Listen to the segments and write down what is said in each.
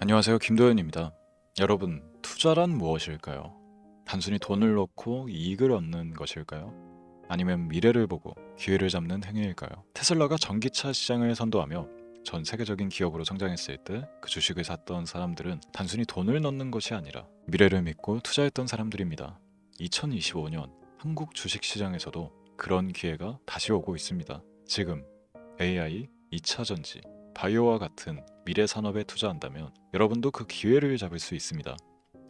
안녕하세요. 김도현입니다. 여러분, 투자란 무엇일까요? 단순히 돈을 넣고 이익을 얻는 것일까요? 아니면 미래를 보고 기회를 잡는 행위일까요? 테슬라가 전기차 시장을 선도하며 전 세계적인 기업으로 성장했을 때 그 주식을 샀던 사람들은 단순히 돈을 넣는 것이 아니라 미래를 믿고 투자했던 사람들입니다. 2025년 한국 주식 시장에서도 그런 기회가 다시 오고 있습니다. 지금 AI, 2차 전지, 바이오와 같은 미래 산업에 투자한다면 여러분도 그 기회를 잡을 수 있습니다.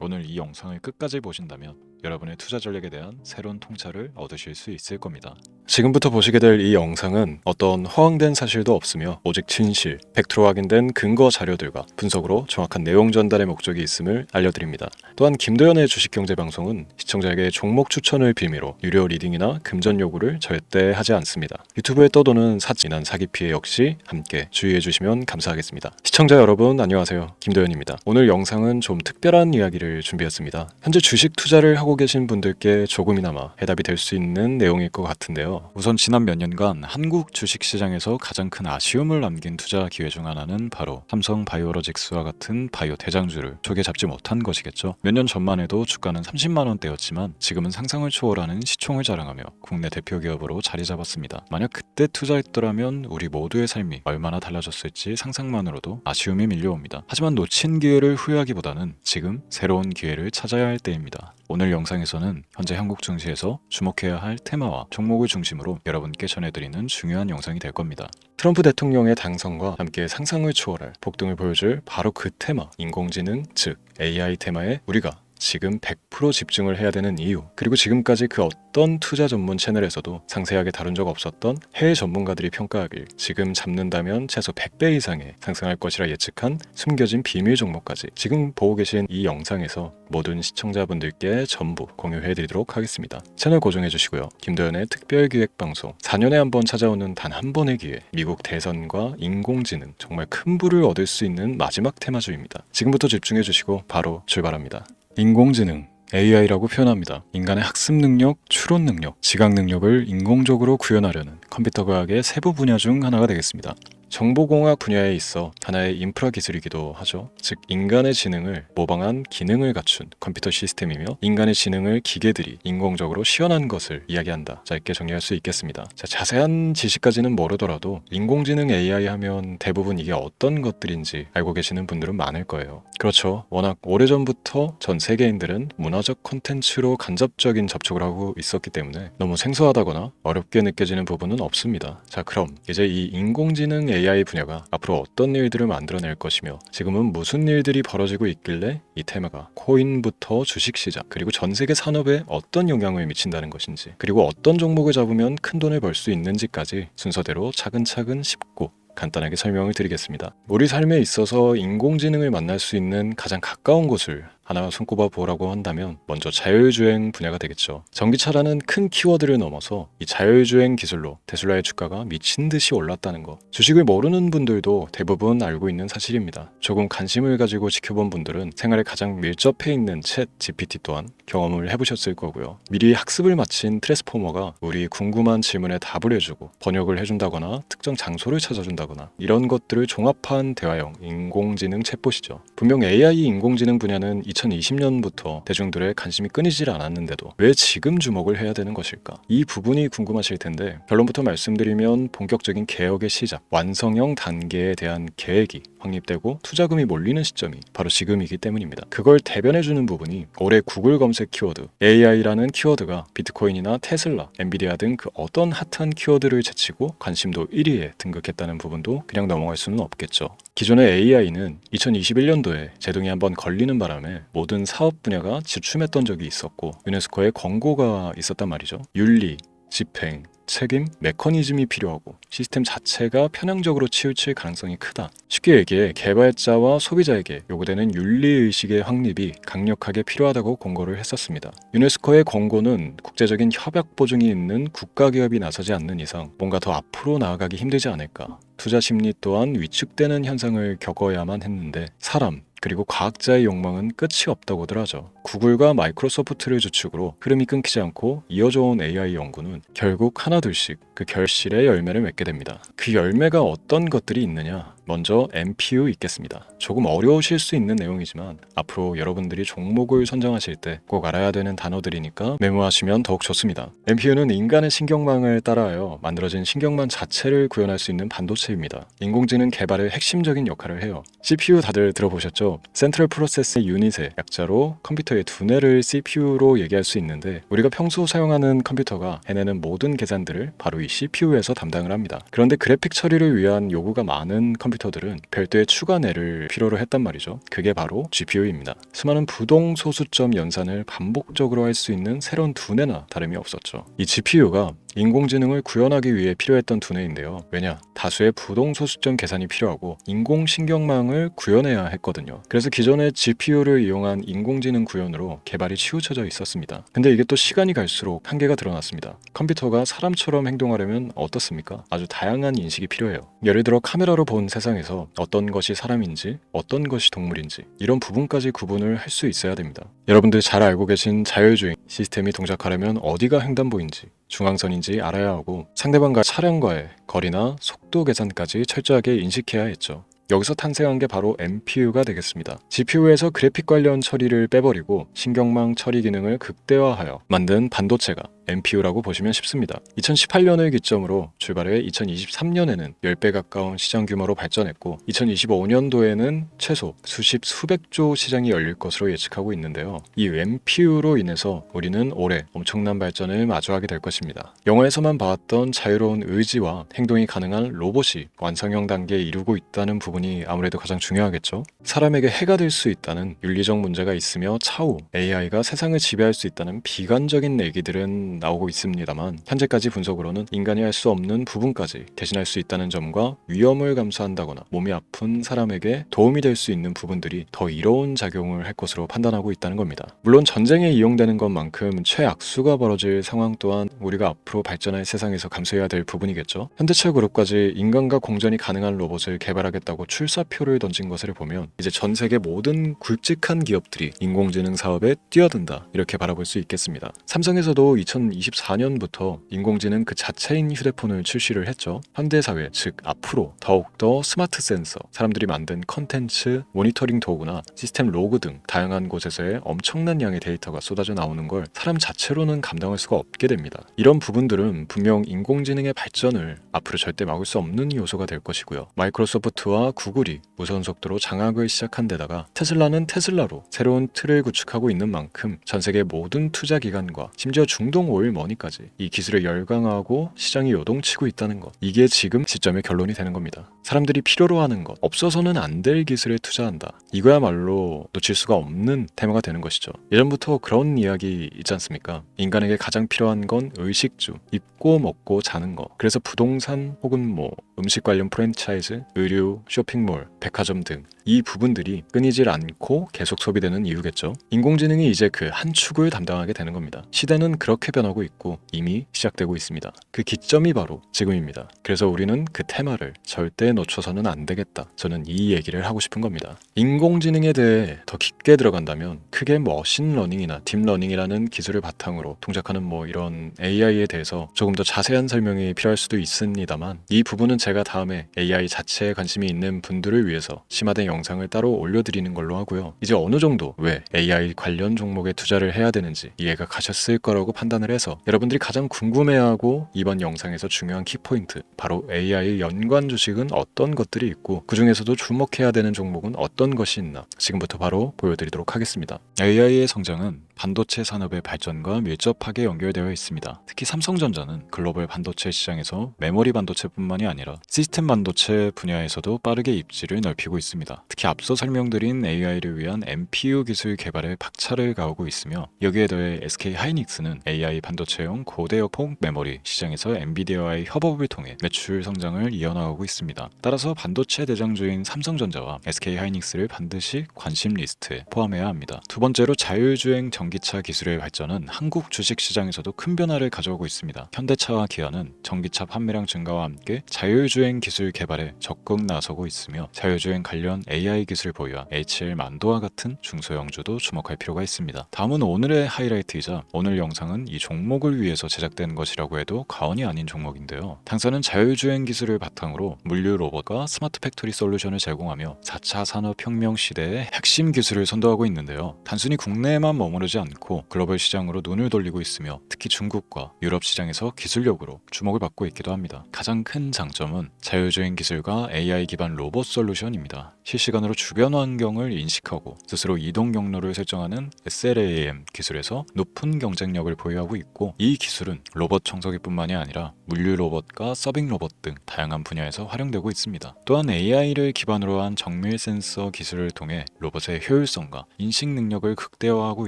오늘 이 영상을 끝까지 보신다면 여러분의 투자 전략에 대한 새로운 통찰을 얻으실 수 있을 겁니다. 지금부터 보시게 될 이 영상은 어떤 허황된 사실도 없으며 오직 진실, 팩트로 확인된 근거 자료들과 분석으로 정확한 내용 전달의 목적이 있음을 알려드립니다. 또한 김도현의 주식경제 방송은 시청자에게 종목 추천을 빌미로 유료 리딩이나 금전 요구를 절대 하지 않습니다. 유튜브에 떠도는 사진한 사기 피해 역시 함께 주의해 주시면 감사하겠습니다. 시청자 여러분 안녕하세요. 김도현입니다. 오늘 영상은 좀 특별한 이야기를 준비했습니다. 현재 주식 투자를 하고 계신 분들께 조금이나마 해답이 될 수 있는 내용일 것 같은데요. 우선 지난 몇 년간 한국 주식시장에서 가장 큰 아쉬움을 남긴 투자 기회 중 하나는 바로 삼성 바이오로직스와 같은 바이오 대장주를 조개 잡지 못한 것이겠죠. 몇 년 전만 해도 주가는 30만 원대였지만 지금은 상상을 초월하는 시총을 자랑하며 국내 대표 기업으로 자리 잡았습니다. 만약 그때 투자했더라면 우리 모두의 삶이 얼마나 달라졌을지 상상만으로도 아쉬움이 밀려옵니다. 하지만 놓친 기회를 후회하기보다는 지금 새로운 기회를 찾아야 할 때입니다. 오늘 영상에서는 현재 한국 증시에서 주목해야 할 테마와 종목을 중심으로 여러분께 전해드리는 중요한 영상이 될 겁니다. 트럼프 대통령의 당선과 함께 상상을 초월할 폭등을 보여줄 바로 그 테마, 인공지능, 즉 AI 테마에 우리가 지금 100% 집중을 해야 되는 이유, 그리고 지금까지 그 어떤 투자 전문 채널에서도 상세하게 다룬 적 없었던 해외 전문가들이 평가하길 지금 잡는다면 최소 100배 이상의 상승할 것이라 예측한 숨겨진 비밀 종목까지 지금 보고 계신 이 영상에서 모든 시청자분들께 전부 공유해드리도록 하겠습니다. 채널 고정해주시고요. 김도현의 특별기획방송 4년에 한 번 찾아오는 단 한 번의 기회, 미국 대선과 인공지능, 정말 큰 부를 얻을 수 있는 마지막 테마주입니다. 지금부터 집중해주시고 바로 출발합니다. 인공지능, AI라고 표현합니다. 인간의 학습 능력, 추론 능력, 지각 능력을 인공적으로 구현하려는 컴퓨터 과학의 세부 분야 중 하나가 되겠습니다. 정보공학 분야에 있어 하나의 인프라 기술이기도 하죠. 즉 인간의 지능을 모방한 기능을 갖춘 컴퓨터 시스템이며 인간의 지능을 기계들이 인공적으로 시연한 것을 이야기한다. 짧게 정리할 수 있겠습니다. 자세한 지식까지는 모르더라도 인공지능 AI 하면 대부분 이게 어떤 것들인지 알고 계시는 분들은 많을 거예요. 그렇죠. 워낙 오래전부터 전 세계인들은 문화적 콘텐츠로 간접적인 접촉을 하고 있었기 때문에 너무 생소하다거나 어렵게 느껴지는 부분은 없습니다. 자, 그럼 이제 이 인공지능 AI 분야가 앞으로 어떤 일들을 만들어낼 것이며 지금은 무슨 일들이 벌어지고 있길래 이 테마가 코인부터 주식시장 그리고 전 세계 산업에 어떤 영향을 미친다는 것인지, 그리고 어떤 종목을 잡으면 큰 돈을 벌 수 있는지까지 순서대로 차근차근 짚고 간단하게 설명을 드리겠습니다. 우리 삶에 있어서 인공지능을 만날 수 있는 가장 가까운 곳을 하나 손꼽아 보라고 한다면 먼저 자율주행 분야가 되겠죠. 전기차라는 큰 키워드를 넘어서 이 자율주행 기술로 테슬라의 주가가 미친 듯이 올랐다는 것, 주식을 모르는 분들도 대부분 알고 있는 사실입니다. 조금 관심을 가지고 지켜본 분들은 생활에 가장 밀접해 있는 챗 GPT 또한 경험을 해보셨을 거고요. 미리 학습을 마친 트랜스포머가 우리 궁금한 질문에 답을 해주고 번역을 해준다거나 특정 장소를 찾아준다거나 이런 것들을 종합한 대화형 인공지능 챗봇이죠. 분명 AI 인공지능 분야는 2020년부터 대중들의 관심이 끊이질 않았는데도 왜 지금 주목을 해야 되는 것일까? 이 부분이 궁금하실 텐데 결론부터 말씀드리면 본격적인 개혁의 시작, 완성형 단계에 대한 계획이 확립되고 투자금이 몰리는 시점이 바로 지금이기 때문입니다. 그걸 대변해주는 부분이 올해 구글 검색 키워드 AI라는 키워드가 비트코인이나 테슬라, 엔비디아 등 그 어떤 핫한 키워드를 제치고 관심도 1위에 등극했다는 부분도 그냥 넘어갈 수는 없겠죠. 기존의 AI는 2021년도에 제동이 한번 걸리는 바람에 모든 사업 분야가 주춤했던 적이 있었고 유네스코의 권고가 있었단 말이죠. 윤리, 집행, 책임, 메커니즘이 필요하고 시스템 자체가 편향적으로 치우칠 가능성이 크다. 쉽게 얘기해 개발자와 소비자에게 요구되는 윤리의식의 확립이 강력하게 필요하다고 권고를 했었습니다. 유네스코의 권고는 국제적인 협약 보증이 있는 국가기업이 나서지 않는 이상 뭔가 더 앞으로 나아가기 힘들지 않을까. 투자 심리 또한 위축되는 현상을 겪어야만 했는데 사람, 그리고 과학자의 욕망은 끝이 없다고들 하죠. 구글과 마이크로소프트를 주축으로 흐름이 끊기지 않고 이어져 온 AI 연구는 결국 하나둘씩 그 결실의 열매를 맺게 됩니다. 그 열매가 어떤 것들이 있느냐? 먼저 MPU 있겠습니다. 조금 어려우실 수 있는 내용이지만 앞으로 여러분들이 종목을 선정하실 때 꼭 알아야 되는 단어들이니까 메모하시면 더욱 좋습니다. MPU는 인간의 신경망을 따라하여 만들어진 신경망 자체를 구현할 수 있는 반도체입니다. 인공지능 개발의 핵심적인 역할을 해요. CPU 다들 들어보셨죠? 센트럴 프로세스 유닛의 약자로 컴퓨터의 두뇌를 CPU로 얘기할 수 있는데, 우리가 평소 사용하는 컴퓨터가 해내는 모든 계산들을 바로 이 CPU에서 담당을 합니다. 그런데 그래픽 처리를 위한 요구가 많은 컴퓨터들은 별도의 추가 뇌를 필요로 했단 말이죠. 그게 바로 GPU입니다. 수많은 부동 소수점 연산을 반복적으로 할 수 있는 새로운 두뇌나 다름이 없었죠. 이 GPU가 인공지능을 구현하기 위해 필요했던 두뇌인데요. 왜냐? 다수의 부동소수점 계산이 필요하고 인공신경망을 구현해야 했거든요. 그래서 기존의 GPU를 이용한 인공지능 구현으로 개발이 치우쳐져 있었습니다. 근데 이게 또 시간이 갈수록 한계가 드러났습니다. 컴퓨터가 사람처럼 행동하려면 어떻습니까? 아주 다양한 인식이 필요해요. 예를 들어 카메라로 본 세상에서 어떤 것이 사람인지, 어떤 것이 동물인지, 이런 부분까지 구분을 할 수 있어야 됩니다. 여러분들 잘 알고 계신 자율주행 시스템이 동작하려면 어디가 횡단보인지, 중앙선인지 알아야 하고, 상대방과 차량과의 거리나 속도 계산까지 철저하게 인식해야 했죠. 여기서 탄생한 게 바로 MPU가 되겠습니다. GPU에서 그래픽 관련 처리를 빼버리고 신경망 처리 기능을 극대화하여 만든 반도체가 MPU라고 보시면 쉽습니다. 2018년을 기점으로 출발해 2023년에는 10배 가까운 시장 규모로 발전했고, 2025년도에는 최소 수백조 시장이 열릴 것으로 예측하고 있는데요. 이 MPU로 인해서 우리는 올해 엄청난 발전을 마주하게 될 것입니다. 영화에서만 봐왔던 자유로운 의지와 행동이 가능한 로봇이 완성형 단계에 이르고 있다는 부분이 아무래도 가장 중요하겠죠. 사람에게 해가 될 수 있다는 윤리적 문제가 있으며 차후 AI가 세상을 지배할 수 있다는 비관적인 얘기들은 나오고 있습니다만, 현재까지 분석으로는 인간이 할 수 없는 부분까지 대신할 수 있다는 점과 위험을 감수한다거나 몸이 아픈 사람에게 도움이 될 수 있는 부분들이 더 이로운 작용을 할 것으로 판단하고 있다는 겁니다. 물론 전쟁에 이용되는 것만큼 최악수가 벌어질 상황 또한 우리가 앞으로 발전할 세상에서 감수해야 될 부분이겠죠. 현대차 그룹까지 인간과 공전이 가능한 로봇을 개발하겠다고 출사표를 던진 것을 보면 이제 전 세계 모든 굵직한 기업들이 인공지능 사업에 뛰어든다, 이렇게 바라볼 수 있겠습니다. 삼성에서도 2024년부터 인공지능 그 자체인 휴대폰을 출시를 했죠. 현대사회, 즉 앞으로 더욱더 스마트 센서, 사람들이 만든 컨텐츠, 모니터링 도구나 시스템 로그 등 다양한 곳에서의 엄청난 양의 데이터가 쏟아져 나오는 걸 사람 자체로는 감당할 수가 없게 됩니다. 이런 부분들은 분명 인공지능의 발전을 앞으로 절대 막을 수 없는 요소가 될 것이고요. 마이크로소프트와 구글이 무선 속도로 장악을 시작한 데다가 테슬라는 테슬라로 새로운 틀을 구축하고 있는 만큼 전 세계 모든 투자 기관과 심지어 중동 오일 머니까지 이 기술을 열광하고 시장이 요동치고 있다는 것, 이게 지금 시점의 결론이 되는 겁니다. 사람들이 필요로 하는 것, 없어서는 안 될 기술에 투자한다, 이거야말로 놓칠 수가 없는 테마가 되는 것이죠. 예전부터 그런 이야기 있지 않습니까? 인간에게 가장 필요한 건 의식주, 입고 먹고 자는 거. 그래서 부동산 혹은 음식 관련 프랜차이즈, 의류, 쇼핑몰, 백화점 등 이 부분들이 끊이질 않고 계속 소비되는 이유겠죠. 인공지능이 이제 그 한 축을 담당하게 되는 겁니다. 시대는 그렇게 변하고 있고 이미 시작되고 있습니다. 그 기점이 바로 지금입니다. 그래서 우리는 그 테마를 절대 놓쳐서는 안 되겠다, 저는 이 얘기를 하고 싶은 겁니다. 인공지능에 대해 더 깊게 들어간다면 크게 머신러닝이나 딥러닝이라는 기술을 바탕으로 동작하는 이런 AI에 대해서 조금 더 자세한 설명이 필요할 수도 있습니다만, 이 부분은 제가 다음에 AI 자체에 관심이 있는 분들을 위해서 심화된 영상을 따로 올려드리는 걸로 하고요. 이제 어느 정도 왜 AI 관련 종목에 투자를 해야 되는지 이해가 가셨을 거라고 판단을 해서, 여러분들이 가장 궁금해하고 이번 영상에서 중요한 키포인트, 바로 AI 연관 주식은 어떤 것들이 있고 그 중에서도 주목해야 되는 종목은 어떤 것이 있나, 지금부터 바로 보여드리도록 하겠습니다. AI의 성장은 반도체 산업의 발전과 밀접하게 연결되어 있습니다. 특히 삼성전자는 글로벌 반도체 시장에서 메모리 반도체뿐만이 아니라 시스템 반도체 분야에서도 빠르게 입지를 넓히고 있습니다. 특히 앞서 설명드린 AI를 위한 MPU 기술 개발에 박차를 가하고 있으며, 여기에 더해 SK 하이닉스는 AI 반도체용 고대역폭 메모리 시장에서 엔비디아와의 협업을 통해 매출 성장을 이어나가고 있습니다. 따라서 반도체 대장주인 삼성전자와 SK 하이닉스를 반드시 관심 리스트에 포함해야 합니다. 두 번째로 자율주행 전기차 기술의 발전은 한국 주식시장에서도 큰 변화를 가져오고 있습니다. 현대차와 기아는 전기차 판매량 증가와 함께 자율주행 기술 개발에 적극 나서고 있으며 자율주행 관련 AI 기술을 보유한 HL 만도와 같은 중소형주도 주목할 필요가 있습니다. 다음은 오늘의 하이라이트이자 오늘 영상은 이 종목을 위해서 제작된 것이라고 해도 과언이 아닌 종목인데요. 당사는 자율주행 기술을 바탕으로 물류 로봇과 스마트 팩토리 솔루션을 제공하며 4차 산업혁명 시대의 핵심 기술을 선도하고 있는데요. 단순히 국내에만 머무르지 않고 글로벌 시장으로 눈을 돌리고 있으며 특히 중국과 유럽 시장에서 기술력으로 주목을 받고 있기도 합니다. 가장 큰 장점은 자율주행 기술과 AI 기반 로봇 솔루션입니다. 실시간으로 주변 환경을 인식하고 스스로 이동 경로를 설정하는 SLAM 기술에서 높은 경쟁력을 보유하고 있고, 이 기술은 로봇 청소기뿐만이 아니라 물류 로봇과 서빙 로봇 등 다양한 분야에서 활용되고 있습니다. 또한 AI를 기반으로 한 정밀 센서 기술을 통해 로봇의 효율성과 인식 능력을 극대화하고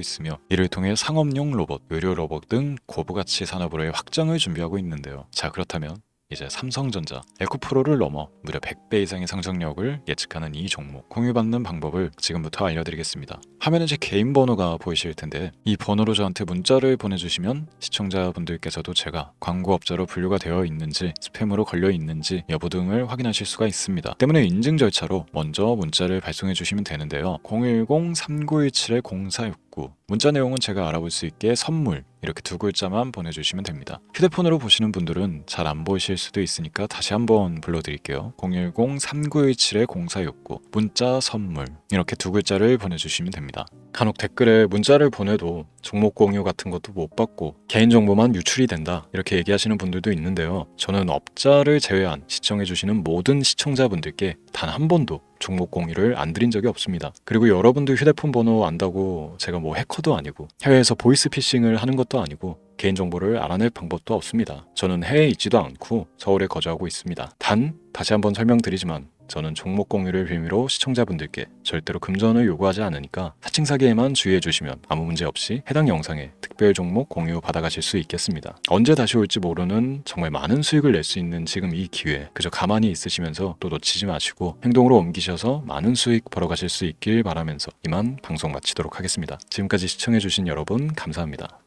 있으며, 이를 통해 상업용 로봇, 의료 로봇 등 고부가치 산업으로의 확장을 준비하고 있는데요. 자, 그렇다면 이제 삼성전자, 에코프로를 넘어 무려 100배 이상의 상승력을 예측하는 이 종목, 공유받는 방법을 지금부터 알려드리겠습니다. 화면에 제 개인 번호가 보이실 텐데 이 번호로 저한테 문자를 보내주시면 시청자분들께서도 제가 광고업자로 분류가 되어 있는지, 스팸으로 걸려 있는지 여부 등을 확인하실 수가 있습니다. 때문에 인증 절차로 먼저 문자를 발송해 주시면 되는데요. 010-3917-0469, 문자 내용은 제가 알아볼 수 있게 선물 이렇게 두 글자만 보내주시면 됩니다. 휴대폰으로 보시는 분들은 잘 안 보이실 수도 있으니까 다시 한번 불러드릴게요. 010-3917-0469, 문자 선물 이렇게 두 글자를 보내주시면 됩니다. 간혹 댓글에 문자를 보내도 종목 공유 같은 것도 못 받고 개인정보만 유출이 된다 이렇게 얘기하시는 분들도 있는데요. 저는 업자를 제외한 시청해주시는 모든 시청자분들께 단 한 번도 종목 공유를 안 드린 적이 없습니다. 그리고 여러분들 휴대폰 번호 안다고 제가 뭐 해커도 아니고 해외에서 보이스피싱을 하는 것도 아니고 개인정보를 알아낼 방법도 없습니다. 저는 해외에 있지도 않고 서울에 거주하고 있습니다. 단 다시 한번 설명드리지만 저는 종목 공유를 빌미로 시청자분들께 절대로 금전을 요구하지 않으니까 사칭 사기에만 주의해 주시면 아무 문제 없이 해당 영상에 특별 종목 공유 받아가실 수 있겠습니다. 언제 다시 올지 모르는 정말 많은 수익을 낼 수 있는 지금 이 기회, 그저 가만히 있으시면서 또 놓치지 마시고 행동으로 옮기셔서 많은 수익 벌어가실 수 있길 바라면서 이만 방송 마치도록 하겠습니다. 지금까지 시청해 주신 여러분 감사합니다.